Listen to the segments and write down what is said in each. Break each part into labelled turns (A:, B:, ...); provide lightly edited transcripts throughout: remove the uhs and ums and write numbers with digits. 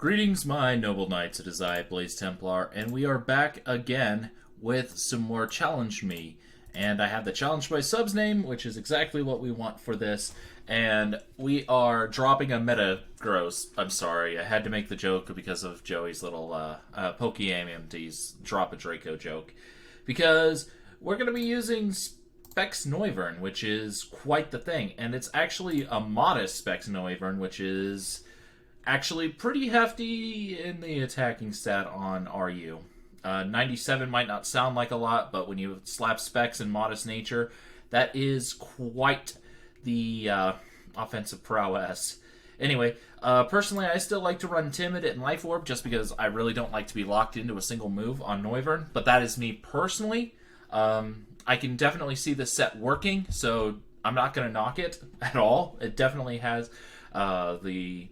A: Greetings, my noble knights. It is I, Blaze Templar, and we are back again with some more Challenge Me. And I have the Challenge by Subs name, which is exactly what we want for this. And we are dropping a meta gross. I'm sorry, I had to make the joke because of Joey's little Pokeam's drop a Draco joke. Because we're going to be using Specs Noivern, which is quite the thing. And it's actually a modest Specs Noivern, which is actually pretty hefty in the attacking stat on RU. 97 might not sound like a lot, but when you slap specs and modest nature, that is quite the offensive prowess. Anyway, personally, I still like to run Timid and Life Orb just because I really don't like to be locked into a single move on Noivern, but that is me personally. I can definitely see this set working, so I'm not going to knock it at all. It definitely has the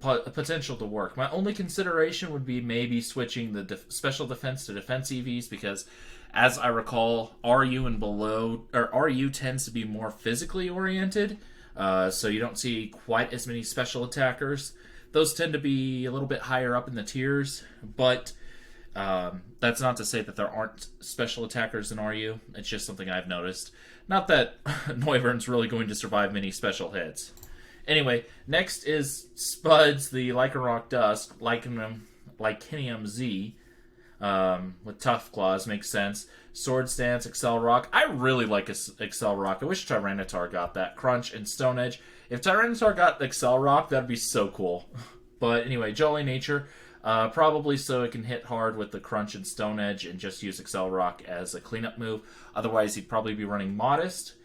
A: potential to work. My only consideration would be maybe switching the special defense to defense EVs because, as I recall, RU and below, or RU tends to be more physically oriented, so you don't see quite as many special attackers. Those tend to be a little bit higher up in the tiers, but that's not to say that there aren't special attackers in RU. It's just something I've noticed. Not that Noivern's really going to survive many special hits. Anyway, next is Spuds, the Lycanroc Dusk, Lycanium Z, with Tough Claws, makes sense. Sword Stance, Excel Rock. I really like Excel Rock. I wish Tyranitar got that. Crunch and Stone Edge. If Tyranitar got Excel Rock, that'd be so cool. But anyway, Jolly Nature, probably so it can hit hard with the Crunch and Stone Edge and just use Excel Rock as a cleanup move. Otherwise, he'd probably be running Modest,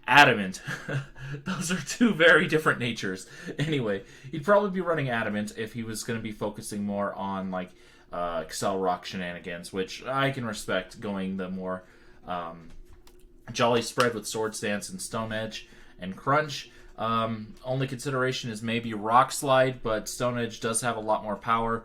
A: Adamant. Those are two very different natures. Anyway, he'd probably be running Adamant if he was going to be focusing more on like Excel Rock shenanigans, which I can respect, going the more Jolly spread with Sword Stance and Stone Edge and Crunch. Only consideration is maybe Rock Slide, but Stone Edge does have a lot more power.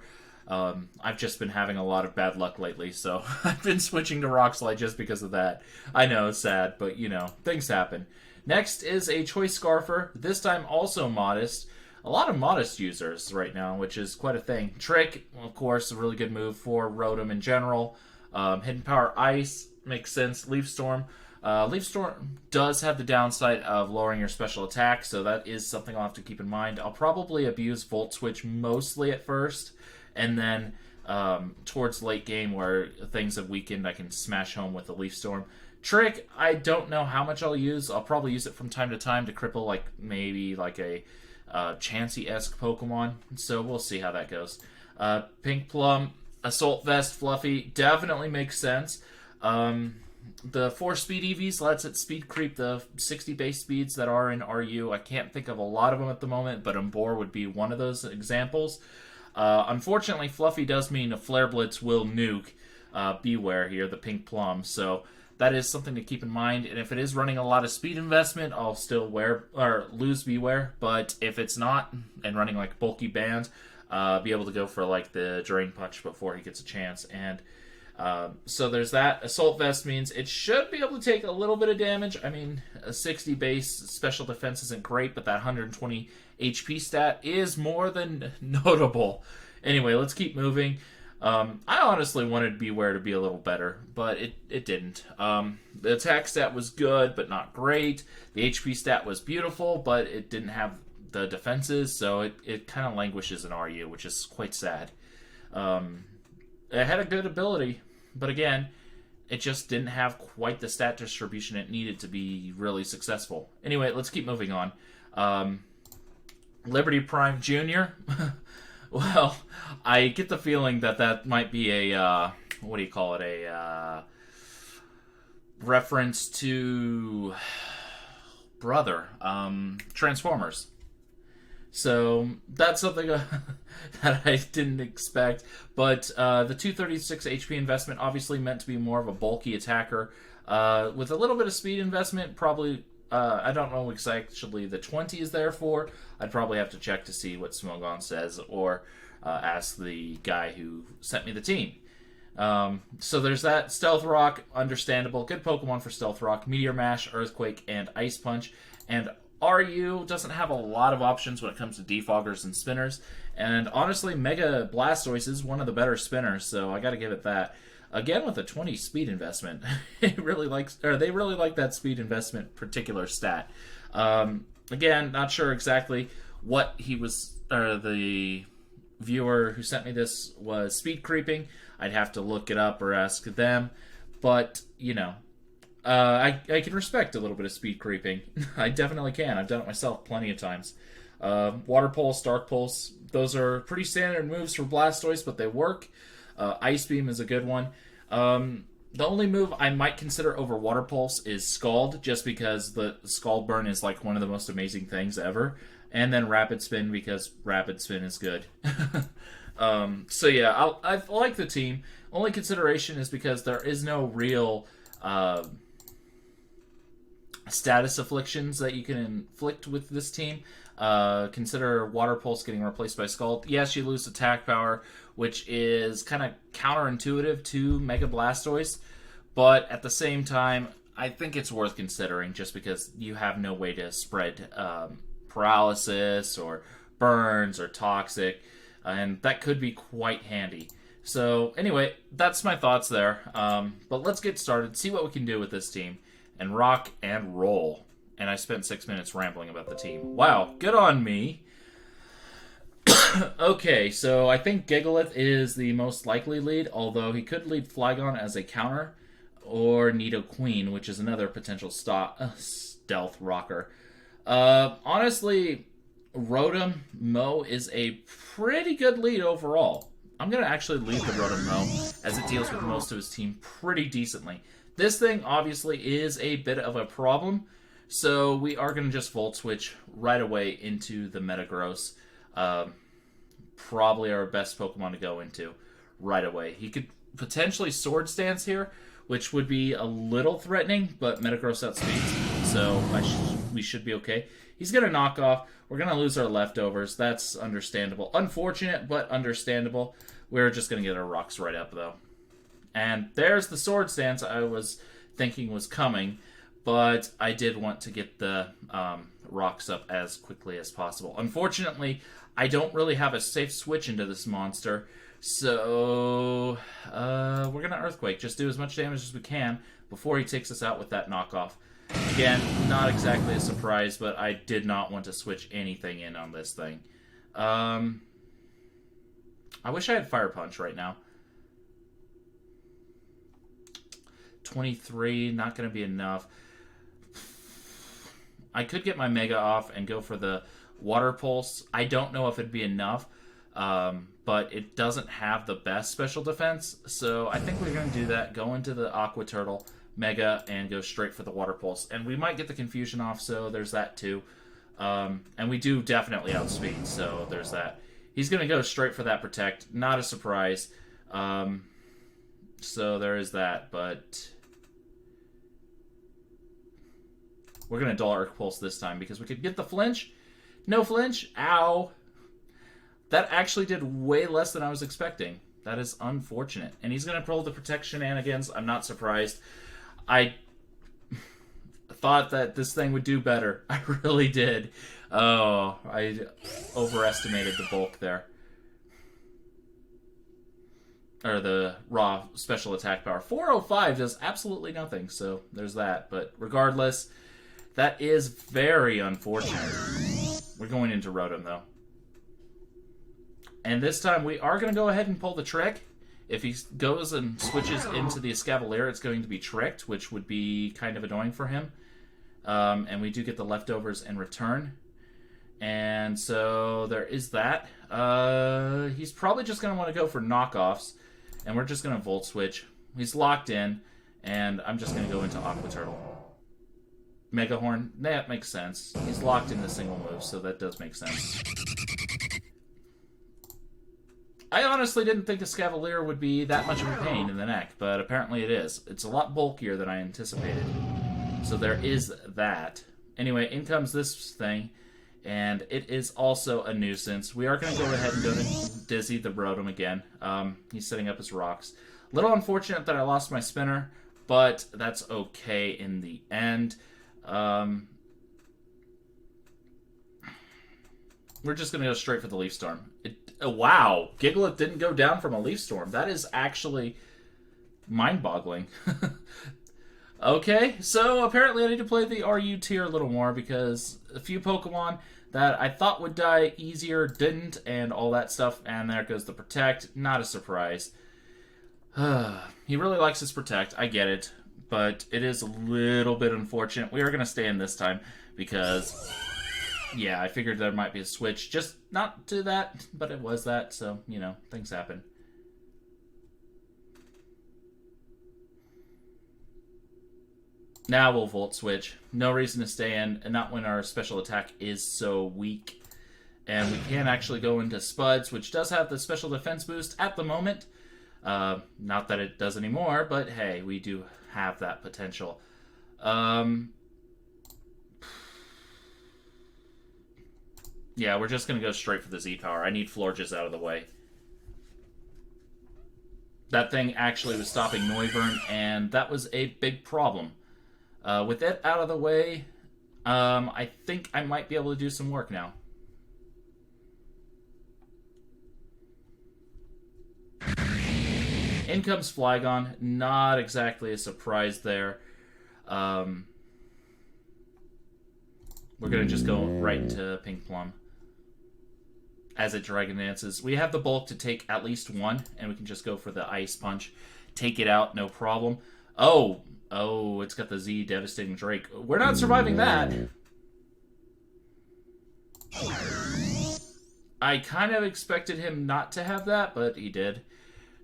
A: I've just been having a lot of bad luck lately, so I've been switching to Rock Slide just because of that. I know, it's sad, but you know, things happen. Next is a Choice Scarfer, this time also Modest. A lot of Modest users right now, which is quite a thing. Trick, of course, a really good move for Rotom in general. Hidden Power Ice makes sense. Leaf Storm. Leaf Storm does have the downside of lowering your special attack, so that is something I'll have to keep in mind. I'll probably abuse Volt Switch mostly at first, and then towards late game where things have weakened, I can smash home with the Leaf Storm. Trick, I don't know how much I'll use. I'll probably use it from time to time to cripple maybe a Chansey-esque Pokemon, so we'll see how that goes. Pink Plum, Assault Vest, Fluffy, definitely makes sense. The 4-speed EVs lets it speed creep the 60 base speeds that are in RU. I can't think of a lot of them at the moment, but Umbor would be one of those examples. Unfortunately, Fluffy does mean a Flare Blitz will nuke Beware here, the Pink Plum, so that is something to keep in mind. And if it is running a lot of speed investment, I'll still lose Beware, but if it's not, and running like bulky band, be able to go for like the Drain Punch before he gets a chance. And so there's that. Assault Vest means it should be able to take a little bit of damage. I mean, a 60 base special defense isn't great, but that 120 HP stat is more than notable. Anyway, let's keep moving. I honestly wanted Beware to be a little better, but it didn't. The attack stat was good, but not great. The HP stat was beautiful, but it didn't have the defenses, so it kind of languishes in RU, which is quite sad. It had a good ability, but again, it just didn't have quite the stat distribution it needed to be really successful. Anyway, let's keep moving on. Liberty Prime Jr. Well, I get the feeling that might be a, a reference to Transformers. So that's something that I didn't expect. But the 236 HP investment obviously meant to be more of a bulky attacker. With a little bit of speed investment, probably, I don't know exactly the 20 is there for. I'd probably have to check to see what Smogon says or ask the guy who sent me the team. So there's that. Stealth Rock, understandable. Good Pokemon for Stealth Rock. Meteor Mash, Earthquake, and Ice Punch. And RU doesn't have a lot of options when it comes to defoggers and spinners, and honestly, Mega Blastoise is one of the better spinners, so I got to give it that. Again, with a 20 speed investment, they really like that speed investment particular stat. Again, not sure exactly what he was, or the viewer who sent me this was speed creeping. I'd have to look it up or ask them, but you know, I can respect a little bit of speed creeping. I definitely can. I've done it myself plenty of times. Water Pulse, Dark Pulse, those are pretty standard moves for Blastoise, but they work. Ice Beam is a good one. The only move I might consider over Water Pulse is Scald, just because the Scald Burn is like one of the most amazing things ever. And then Rapid Spin, because Rapid Spin is good. So yeah, I like the team. Only consideration is because there is no real status afflictions that you can inflict with this team. Consider Water Pulse getting replaced by Scald. Yes, you lose attack power, which is kind of counterintuitive to Mega Blastoise, but at the same time, I think it's worth considering just because you have no way to spread paralysis or burns or toxic, and that could be quite handy. So anyway, that's my thoughts there. But let's get started, see what we can do with this team, and rock and roll. And I spent 6 minutes rambling about the team. Wow, good on me. Okay, so I think Gigalith is the most likely lead, although he could lead Flygon as a counter, or Nidoqueen, which is another potential stealth rocker. Honestly, Rotom Mow is a pretty good lead overall. I'm going to actually lead the Rotom Mow, as it deals with most of his team pretty decently. This thing, obviously, is a bit of a problem, so we are going to just Volt Switch right away into the Metagross. Probably our best Pokemon to go into right away. He could potentially Sword Stance here, which would be a little threatening, but Metagross outspeeds, so we should be okay. He's going to knock off. We're going to lose our leftovers. That's understandable. Unfortunate, but understandable. We're just going to get our rocks right up, though. And there's the Sword Stance I was thinking was coming, but I did want to get the rocks up as quickly as possible. Unfortunately, I don't really have a safe switch into this monster, so we're going to Earthquake. Just do as much damage as we can before he takes us out with that knockoff. Again, not exactly a surprise, but I did not want to switch anything in on this thing. I wish I had Fire Punch right now. 23, not going to be enough. I could get my Mega off and go for the Water Pulse. I don't know if it'd be enough, but it doesn't have the best special defense, so I think we're going to do that. Go into the Aqua Turtle, Mega, and go straight for the Water Pulse. And we might get the Confusion off, so there's that too. And we do definitely outspeed, so there's that. He's going to go straight for that Protect. Not a surprise. So there is that, but we're going to Dark Pulse this time because we could get the flinch. No flinch. Ow. That actually did way less than I was expecting. That is unfortunate. And he's going to pull the Protect shenanigans. I'm not surprised. I thought that this thing would do better. I really did. Oh, I overestimated the bulk there. Or the raw special attack power. 405 does absolutely nothing, so there's that. But regardless, that is very unfortunate. We're going into Rotom, though. And this time we are going to go ahead and pull the trick. If he goes and switches into the Escavalier, it's going to be tricked, which would be kind of annoying for him. And we do get the leftovers in return. And so there is that. He's probably just going to want to go for knockoffs. And we're just going to Volt Switch. He's locked in. And I'm just going to go into Aqua Turtle. Mega Horn, that makes sense. He's locked in the single move, so that does make sense. I honestly didn't think Escavalier would be that much of a pain in the neck, but apparently it is. It's a lot bulkier than I anticipated. So there is that. Anyway, in comes this thing, and it is also a nuisance. We are going to go ahead and go to Dizzy the Rotom again. He's setting up his rocks. Little unfortunate that I lost my spinner, but that's okay in the end. We're just going to go straight for the Leaf Storm. Wow, Gigalith didn't go down from a Leaf Storm. That is actually mind-boggling. Okay, so apparently I need to play the RU tier a little more because a few Pokemon that I thought would die easier didn't, and all that stuff, and there goes the Protect. Not a surprise. He really likes his Protect, I get it, but it is a little bit unfortunate. We are going to stay in this time because, yeah, I figured there might be a switch. Just not to that, but it was that, so, you know, things happen. Now we'll Volt Switch. No reason to stay in, and not when our special attack is so weak. And we can actually go into Spuds, which does have the special defense boost at the moment. Not that it does anymore, but hey, we do have that potential. Yeah, we're just going to go straight for the Z-Power. I need Florges out of the way. That thing actually was stopping Noivern, and that was a big problem. With it out of the way, I think I might be able to do some work now. In comes Flygon. Not exactly a surprise there. We're going to just go right into Pink Plum. As it Dragon Dances. We have the bulk to take at least one, and we can just go for the Ice Punch. Take it out, no problem. Oh, it's got the Z Devastating Drake. We're not surviving that. I kind of expected him not to have that, but he did.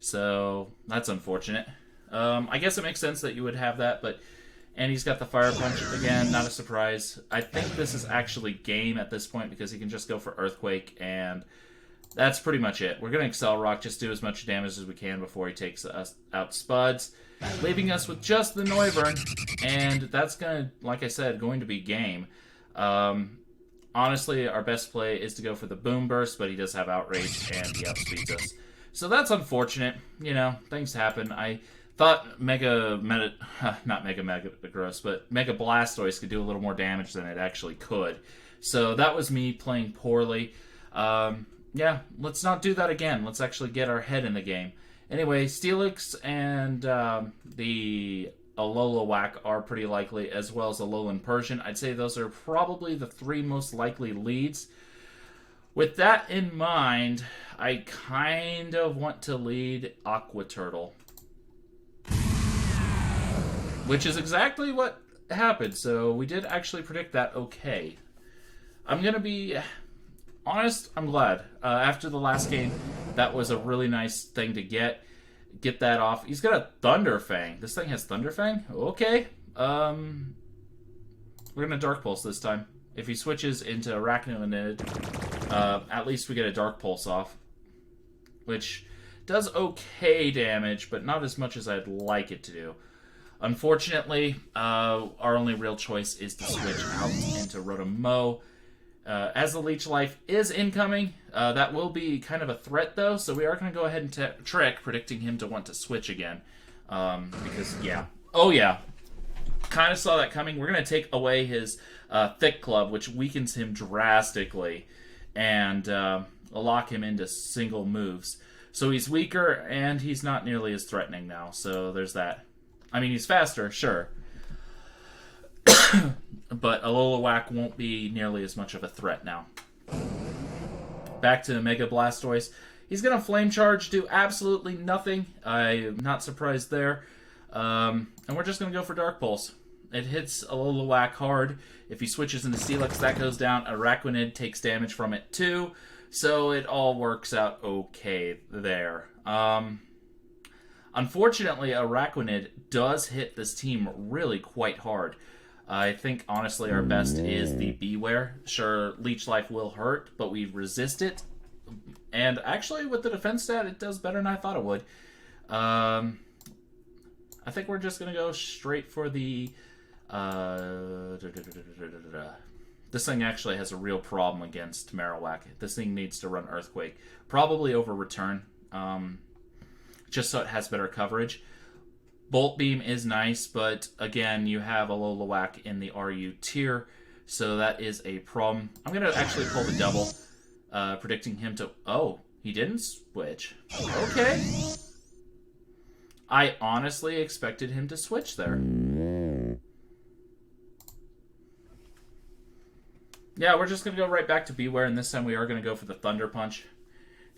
A: So, that's unfortunate. I guess it makes sense that you would have that, but... And he's got the Fire Punch again, not a surprise. I think this is actually game at this point because he can just go for Earthquake, and that's pretty much it. We're going to Excel Rock, just do as much damage as we can before he takes us out Spuds, leaving us with just the Noivern, and that's going to, like I said, going to be game. Honestly, our best play is to go for the Boom Burst, but he does have Outrage, and he outspeeds us. So that's unfortunate. You know, things happen. I thought Mega Gross, but Mega Blastoise could do a little more damage than it actually could. So that was me playing poorly. Yeah, let's not do that again. Let's actually get our head in the game. Anyway, Steelix and the Alola are pretty likely, as well as Alolan Persian. I'd say those are probably the three most likely leads. With that in mind, I kind of want to lead Aqua Turtle. Which is exactly what happened, so we did actually predict that okay. I'm going to be honest, I'm glad. After the last game, that was a really nice thing to get that off. He's got a Thunder Fang. This thing has Thunder Fang? Okay. We're going to Dark Pulse this time. If he switches into Arachnid, at least we get a Dark Pulse off. Which does okay damage, but not as much as I'd like it to do. Unfortunately, our only real choice is to switch out into Rotom-Mow. As the Leech Life is incoming, that will be kind of a threat, though, so we are going to go ahead and Trick, predicting him to want to switch again. Because, yeah. Oh, yeah. Kind of saw that coming. We're going to take away his Thick Club, which weakens him drastically, and lock him into single moves. So he's weaker, and he's not nearly as threatening now, so there's that. I mean, he's faster, sure. But Alola won't be nearly as much of a threat now. Back to Mega Blastoise. He's going to Flame Charge, do absolutely nothing. I'm not surprised there. And we're just going to go for Dark Pulse. It hits Alola hard. If he switches into Steelix, that goes down. Arachnid takes damage from it too. So it all works out okay there. Unfortunately, Arachnid does hit this team really quite hard. I think, honestly, our best is the Beware. Sure, Leech Life will hurt, but we resist it. And actually, with the defense stat, it does better than I thought it would. I think we're just going to go straight for the... This thing actually has a real problem against Marowak. This thing needs to run Earthquake. Probably over Return. Just so it has better coverage. Bolt Beam is nice, but again, you have Alola in the RU tier, so that is a problem. I'm going to actually pull the double. predicting him to... Oh, he didn't switch. Okay. I honestly expected him to switch there. Yeah, we're just going to go right back to Beware, and this time we are going to go for the Thunder Punch.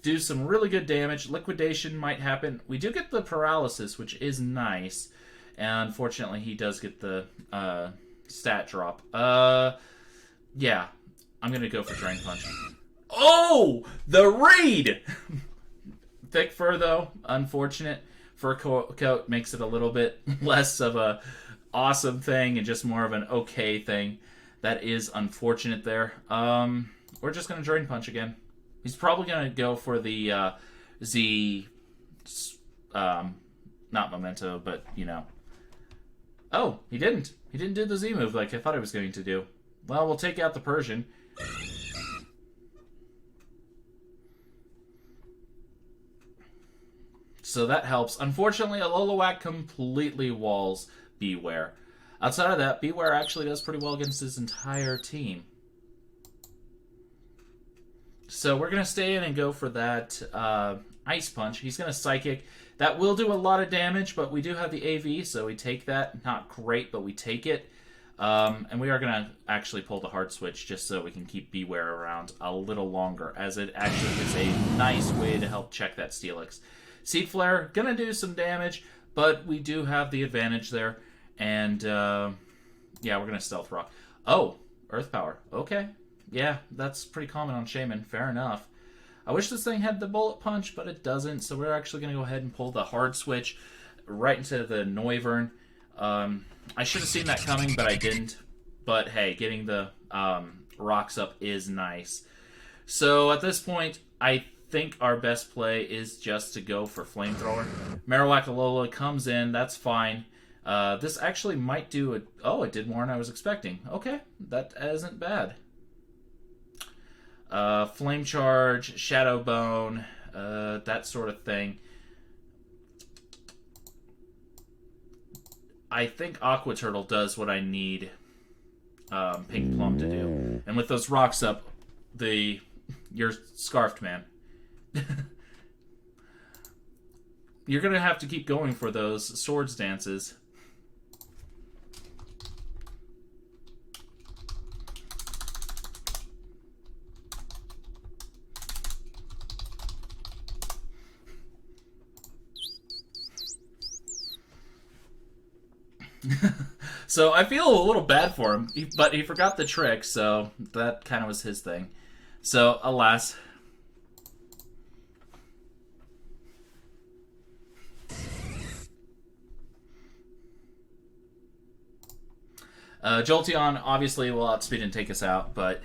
A: Do some really good damage. Liquidation might happen. We do get the paralysis, which is nice. And unfortunately, he does get the stat drop. Yeah. I'm going to go for Drain Punch. Oh! The read! Thick fur, though. Unfortunate. Fur coat makes it a little bit less of a awesome thing and just more of an okay thing. That is unfortunate there. We're just going to Drain Punch again. He's probably going to go for the Z... not Memento, but, you know. Oh, he didn't. He didn't do the Z move like I thought he was going to do. Well, we'll take out the Persian. So that helps. Unfortunately, Alolawak completely walls Beware. Outside of that, Beware actually does pretty well against his entire team. So we're going to stay in and go for that Ice Punch. He's going to Psychic. That will do a lot of damage, but we do have the AV, so we take that. Not great, but we take it. And we are going to actually pull the Hard Switch just so we can keep Beware around a little longer, as it actually is a nice way to help check that Steelix. Seed Flare, going to do some damage, but we do have the advantage there. And, yeah, we're going to Stealth Rock. Oh, Earth Power. Okay. Yeah, that's pretty common on Shaman. Fair enough. I wish this thing had the Bullet Punch, but it doesn't. So we're actually going to go ahead and pull the Hard Switch right into the Noivern. I should have seen that coming, but I didn't. But, hey, getting the rocks up is nice. So at this point, I think our best play is just to go for Flamethrower. Marowak Alola comes in. That's fine. This actually might do it. Oh, it did more than I was expecting. Okay, that isn't bad. Flame Charge, Shadow Bone, that sort of thing. I think Aqua Turtle does what I need Pink Plum to do. And with those rocks up, you're scarfed, man. You're going to have to keep going for those Swords Dances. So I feel a little bad for him, but he forgot the trick, so that kind of was his thing. So, alas. Jolteon obviously will outspeed and take us out, but...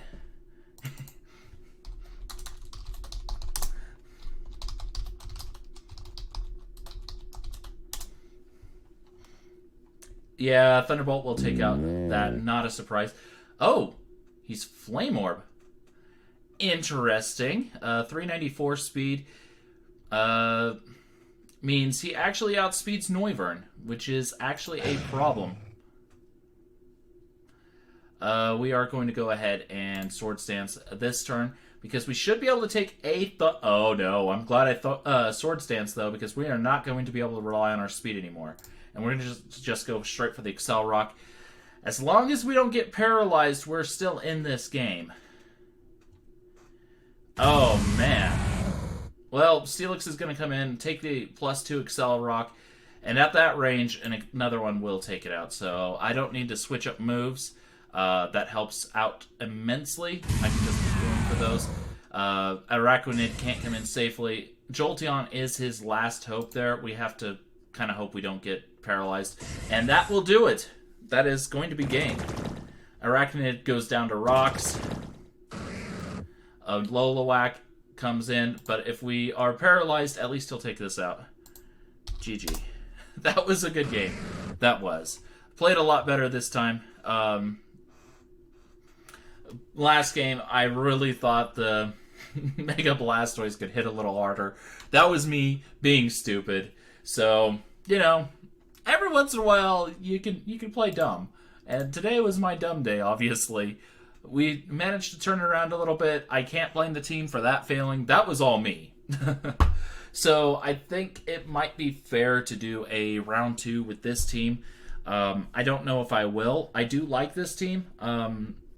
A: yeah, Thunderbolt will take out that. Not a surprise. Oh, he's Flame Orb. Interesting. 394 speed means he actually outspeeds Noivern, which is actually a problem. We are going to go ahead and Swords Dance this turn, because we should be able to take a... oh, no. I'm glad I thought Swords Dance, though, because we are not going to be able to rely on our speed anymore. And we're going to just go straight for the Excel Rock. As long as we don't get paralyzed, we're still in this game. Oh, man. Well, Steelix is going to come in, take the +2 Excel Rock, and at that range, another one will take it out. So I don't need to switch up moves. That helps out immensely. I can just keep going for those. Araquanid can't come in safely. Jolteon is his last hope there. We have to kind of hope we don't get paralyzed. And that will do it. That is going to be game. Arachnid goes down to rocks. Lolawak comes in, but if we are paralyzed, at least he'll take this out. GG. That was a good game. That was. Played a lot better this time. Last game, I really thought the Mega Blastoise could hit a little harder. That was me being stupid. So, you know, every once in a while, you can play dumb. And today was my dumb day, obviously. we managed to turn it around a little bit. I can't blame the team for that failing. That was all me. So I think it might be fair to do a round 2 with this team. I don't know if I will. I do like this team.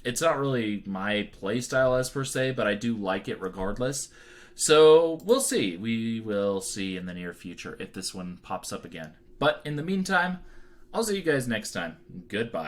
A: It's not really my play style as per se, but I do like it regardless. So we'll see. We will see in the near future if this one pops up again. But in the meantime, I'll see you guys next time. Goodbye.